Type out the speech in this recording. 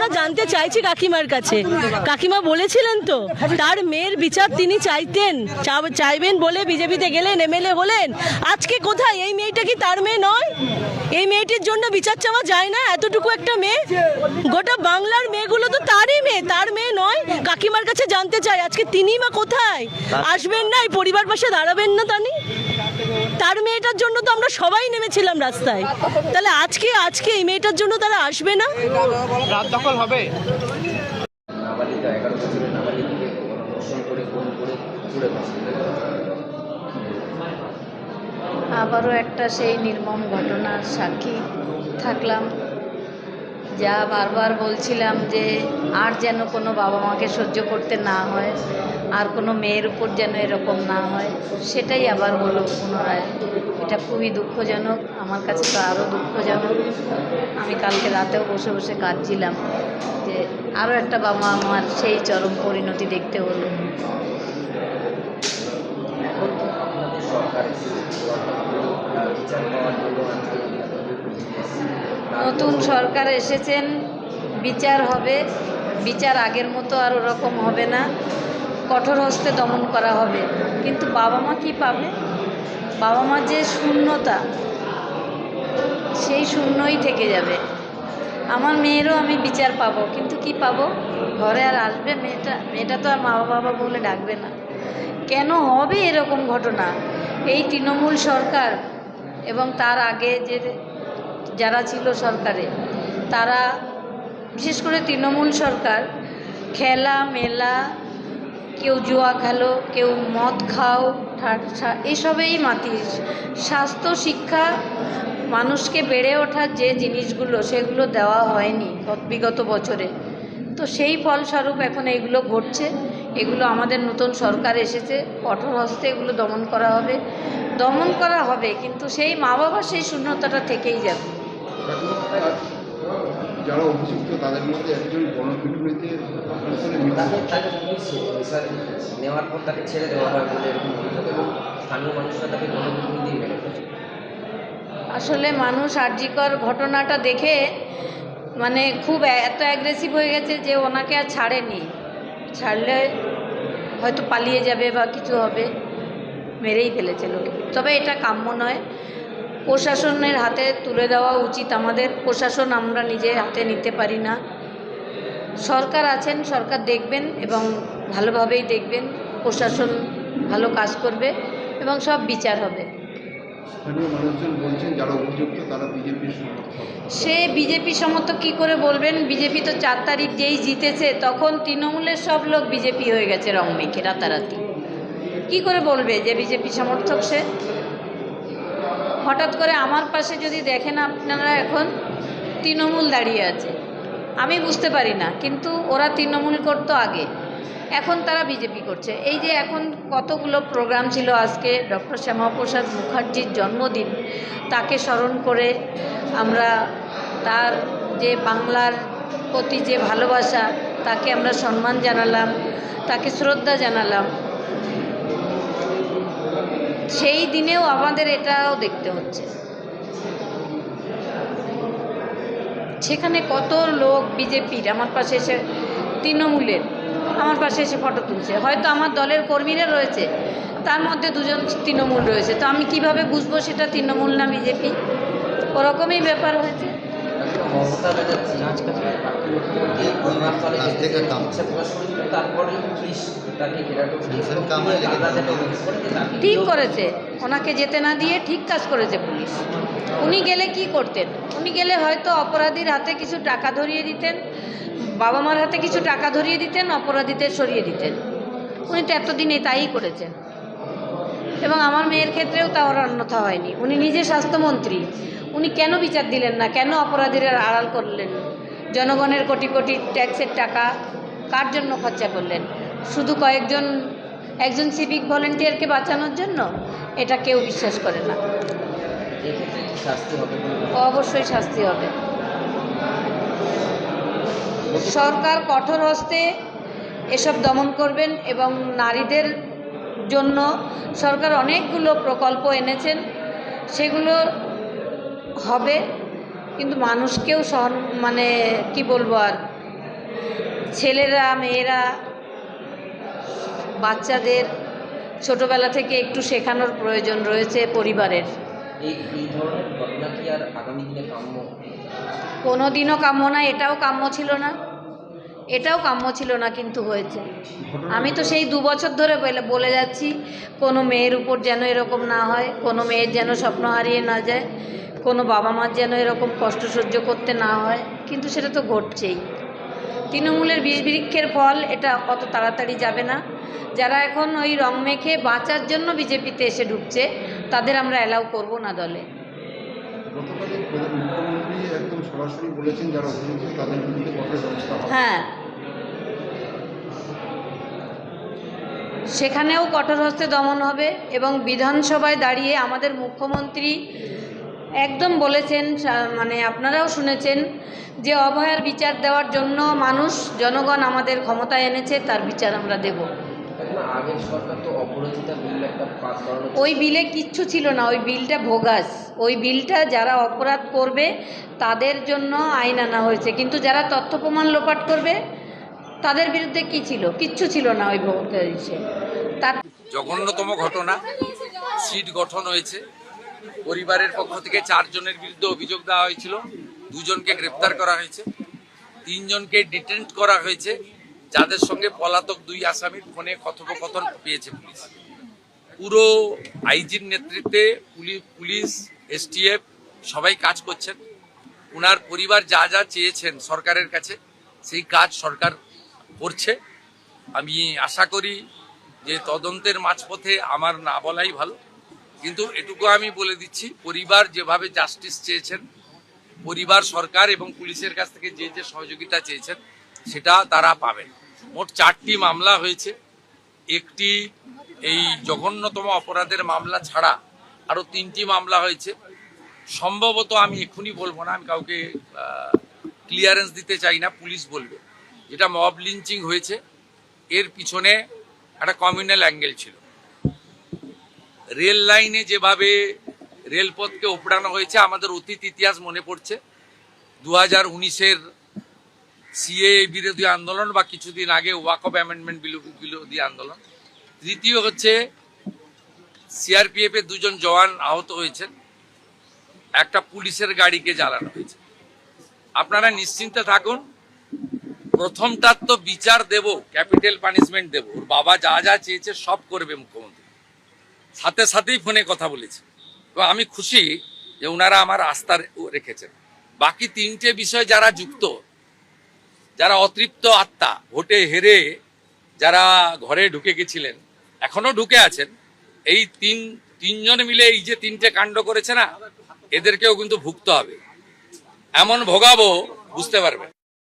আমরা জানতে চাইছি কাকিমার কাছে, কাকিমা বলেছিলেন তো তার মেয়ের বিচার তিনি চাইবেন বলে বিজেপিতে গেলেন, এমএলএ হলেন। আজকে কোথায় এই মেয়েটা? কি তার মেয়ে নয়? এই মেয়েটির জন্য বিচার চাওয়া যায় না? এতটুকু একটা মেয়ে, গোটা বাংলার মেয়েগুলো তো তারই মেয়ে, তার মেয়ে নয়? কাকিমার কাছে জানতে চাই আজকে তিনি বা কোথায়? আসবেন না, এই পরিবার পাশে দাঁড়াবেন না? তার মেয়েটার জন্য তো আমরা সবাই নেমেছিলাম রাস্তায়, তাহলে আজকে এই মেয়েটার জন্য তারা আসবে না? রাত দখল হবে। আবারও একটা সেই নির্মম ঘটনার সাক্ষী থাকলাম। যা বারবার বলছিলাম যে আর যেন কোনো বাবা মাকে সহ্য করতে না হয়, আর কোনো মেয়ের উপর যেন এরকম না হয়, সেটাই আবার হলো পুনরায়। এটা খুবই দুঃখজনক, আমার কাছে তো আরও দুঃখজনক। আমি কালকে রাতেও বসে বসে কাঁদছিলাম যে আরও একটা বাবা আমার সেই চরম পরিণতি দেখতে হলো। নতুন সরকার এসেছেন, বিচার হবে, বিচার আগের মতো আর ওরকম হবে না, কঠোর হস্তে দমন করা হবে। কিন্তু বাবা মা কী পাবে? বাবা মার যে শূন্যতা, সেই শূন্যই থেকে যাবে। আমার মেয়েরও আমি বিচার পাবো, কিন্তু কি পাবো? ঘরে আর আসবে মেয়েটা তো আর মা বাবা বলে ডাকবে না। কেন হবে এরকম ঘটনা? এই তৃণমূল সরকার এবং তার আগে যারা ছিল সরকারে, তারা, বিশেষ করে তৃণমূল সরকার, খেলা মেলা, কেউ জুয়া খেলো, কেউ মদ খাও, এসবেই মাতিস। স্বাস্থ্য, শিক্ষা, মানুষকে বেড়ে ওঠার যে জিনিসগুলো, সেগুলো দেওয়া হয়নি বিগত বছরে। তো সেই ফলস্বরূপ এখন এইগুলো ঘটছে। এগুলো আমাদের নতুন সরকার এসেছে, কঠোর হস্তে এগুলো দমন করা হবে, কিন্তু সেই মা বাবা সেই শূন্যতাটা থেকেই যাবে। যারা অভিযুক্ত তাদের মধ্যে একজন গণপিটুনিতে নেওয়ার পর তাকে ছেড়ে দেওয়া হয় বলে এরকম অভিযোগ, এবং স্থানীয় মানুষরা তাকে গণপিটুনি দিয়ে গেল। আসলে মানুষ আরজিকর ঘটনাটা দেখে মানে খুব এত অ্যাগ্রেসিভ হয়ে গেছে যে ওনাকে আর ছাড়েনি। ছাড়লে হয়তো পালিয়ে যাবে বা কিছু হবে, মেরেই ফেলেছে লোকে। তবে এটা কাম্য নয়, প্রশাসনের হাতে তুলে দেওয়া উচিত আমাদের। প্রশাসন আমরা নিজে হাতে নিতে পারি না। সরকার আছেন, সরকার দেখবেন এবং ভালোভাবেই দেখবেন, প্রশাসন ভালো কাজ করবে এবং সব বিচার হবে। স্থানীয় মানুষজন বলছেন যারা অভিযুক্ত তারা বিজেপির সমর্থক। সে বিজেপি সমর্থক কী করে বলবেন? বিজেপি তো 4 তারিখ যেই জিতেছে তখন তৃণমূলের সব লোক বিজেপি হয়ে গেছে রং মেখে রাতারাতি। কী করে বলবে যে বিজেপি সমর্থক সে? হঠাৎ করে আমার পাশে যদি দেখেন আপনারা, এখন তৃণমূল দাঁড়িয়ে আছে, আমি বুঝতে পারি না, কিন্তু ওরা তৃণমূল করতো আগে, এখন তারা বিজেপি করছে। এই যে এখন কতগুলো প্রোগ্রাম ছিল, আজকে ডক্টর শ্যামাপ্রসাদ মুখার্জির জন্মদিন, তাকে স্মরণ করে আমরা তার যে বাংলার প্রতি যে ভালোবাসা, তাকে আমরা সম্মান জানালাম, তাকে শ্রদ্ধা জানালাম। সেই দিনেও আমাদের এটাও দেখতে হচ্ছে, সেখানে কত লোক বিজেপির আমার পাশে এসে, তৃণমূলের আমার পাশে এসে ফটো তুলছে। হয়তো আমার দলের কর্মীরা রয়েছে, তার মধ্যে 2 জন তৃণমূল রয়েছে, তো আমি কিভাবে বুঝবো সেটা তৃণমূল না বিজেপি? ওরকমই ব্যাপার হয়েছে। ঠিক করেছে, ওনাকে যেতে না দিয়ে ঠিক কাজ করেছে পুলিশ। উনি গেলে কি করতেন? উনি গেলে হয়তো অপরাধীর হাতে কিছু টাকা ধরিয়ে দিতেন, বাবা মার হাতে কিছু টাকা ধরিয়ে দিতেন, অপরাধীদের সরিয়ে দিতেন। উনি তো এতদিনে তাই করেছেন, এবং আমার মেয়ের ক্ষেত্রেও তা অন্যথা হয়নি। উনি নিজে স্বাস্থ্যমন্ত্রী, উনি কেন বিচার দিলেন না? কেন অপরাধীরা আড়াল করলেন? জনগণের কোটি কোটি ট্যাক্সের টাকা কার জন্য খরচা করলেন? শুধু একজন সিভিক ভলেন্টিয়ারকে বাঁচানোর জন্য? এটা কেউ বিশ্বাস করে না। অবশ্যই শাস্তি হবে। সরকার কঠোর হস্তে এসব দমন করবেন, এবং নারীদের জন্য সরকার অনেকগুলো প্রকল্প এনেছেন, সেগুলো হবে, কিন্তু মানুষকেও কি বলবো আর, ছেলেরা মেয়েরা বাচ্চাদের ছোটবেলা থেকে একটু শেখানোর প্রয়োজন রয়েছে পরিবারের। এই ধরনের ঘটনা কি আর আগামী দিনে কাম্য? কোনো দিনও কাম্য না, এটাও কাম্য ছিল না, এটাও কাম্য ছিল না, কিন্তু হয়েছে। আমি তো সেই 2 বছর ধরে বলে যাচ্ছি কোনো মেয়ের উপর যেন এরকম না হয়, কোনো মেয়ের যেন স্বপ্ন হারিয়ে না যায়, কোনো বাবা মার যেন এরকম কষ্ট সহ্য করতে না হয়, কিন্তু সেটা তো ঘটছেই। তৃণমূলের বিষ বৃক্ষের ফল এটা অত তাড়াতাড়ি যাবে না। যারা এখন ওই রং মেখে বাঁচার জন্য বিজেপিতে এসে ঢুকছে তাদের আমরা অ্যালাউ করব না দলে। গতকালই মুখ্যমন্ত্রী একদম সরাসরি বলেছেন যারা অভিযুক্ত তাদের বিরুদ্ধে কঠোর ব্যবস্থা হবে। হ্যাঁ, সেখানেও কঠোর হস্তে দমন হবে এবং বিধানসভায় দাঁড়িয়ে আমাদের মুখ্যমন্ত্রী একদম বলেছেন, মানে আপনারাও শুনেছেন, যে অভয়ার বিচার দেওয়ার জন্য জনগণ আমাদের ক্ষমতায় এনেছে, তার বিচার আমরা দেব। এখন আগের সরকার তো অপরাজিতা বিল একটা পাস করানো, ওই বিলে কিচ্ছু ছিল না, ওই বিলটা ভোগাস। ওই বিলটা যারা অপরাধ করবে তাদের জন্য আইন আনা হয়েছে, কিন্তু যারা তথ্য প্রমাণ লোপাট করবে তাদের বিরুদ্ধে কি ছিল? কিচ্ছু ছিল না ওই ভোগাসে। তার জঘন্যতম ঘটনা। সিট গঠন হয়েছে, পরিবারের পক্ষ থেকে 4 জনের বিরুদ্ধে অভিযোগ দেওয়া হয়েছিল, 2 জনকে গ্রেপ্তার করা হয়েছে, 3 জনকে ডিটেন্ট করা হয়েছে, যাদের সঙ্গে পলাতক 2 আসামির ফোনে কথোপকথন পেয়েছে পুলিশ। পুরো আইজির নেতৃত্বে পুলিশ, এসটিএফ সবাই কাজ করছেন। উনার পরিবার যা যা চেয়েছেন সরকারের কাছে সেই কাজ সরকার করছে। আমি আশা করি যে তদন্তের মাঝপথে আমার না বলাই ভালো, কিন্তু এটুকু আমি বলে দিচ্ছি, পরিবার যেভাবে জাস্টিস চেয়েছেন, পরিবার সরকার এবং পুলিশের কাছ থেকে যে যে সহযোগিতা চেয়েছেন সেটা তারা পাবেন। মোট 4টি মামলা হয়েছে, একটি এই জঘন্যতম অপরাধের মামলা ছাড়া আরো 3টি মামলা হয়েছে। সম্ভবত আমি এক্ষুনি বলবো না, আমি কাউকে ক্লিয়ারেন্স দিতে চাই না, পুলিশ বলবে। যেটা মব লিঞ্চিং হয়েছে, এর পিছনে একটা কমিউনাল অ্যাঙ্গেল ছিল। রেল লাইনে যেভাবে রেলপথকে উপড়ানো হয়েছে, আমাদের অতীত ইতিহাস মনে পড়ছে। 2019-এর সিএ বিরোধী আন্দোলন বা কিছুদিন আগে ওয়াকফ অ্যামেন্ডমেন্ট বিরোধী আন্দোলন। তৃতীয় হচ্ছে সিআরপিএফ এর 2 জন জওয়ান আহত হয়েছেন, একটা পুলিশের গাড়িকে জ্বালানো হয়েছে। আপনারা নিশ্চিন্তে থাকুন, প্রথমটার তো বিচার দেব, ক্যাপিটাল পানিশমেন্ট দেব। ওর বাবা যা যা চেয়েছে সব করবে মুখ্যমন্ত্রী, সাথে সাথেই ফোনে কথা বলেছে। তো আমি খুশি যে ওনারা আমার আস্থা রেখেছেন। বাকি 3টে বিষয় যারা যুক্ত, যারা অতৃপ্ত আত্মা, ভোটে হেরে যারা ঘরে ঢুকে গেছিলেন, এখনো ঢুকে আছেন, এই তিনজন মিলে এই যে 3টে কাণ্ড করেছে না, এদেরকেও কিন্তু ভুগতে হবে। এমন ভোগাবো বুঝতে পারবেন।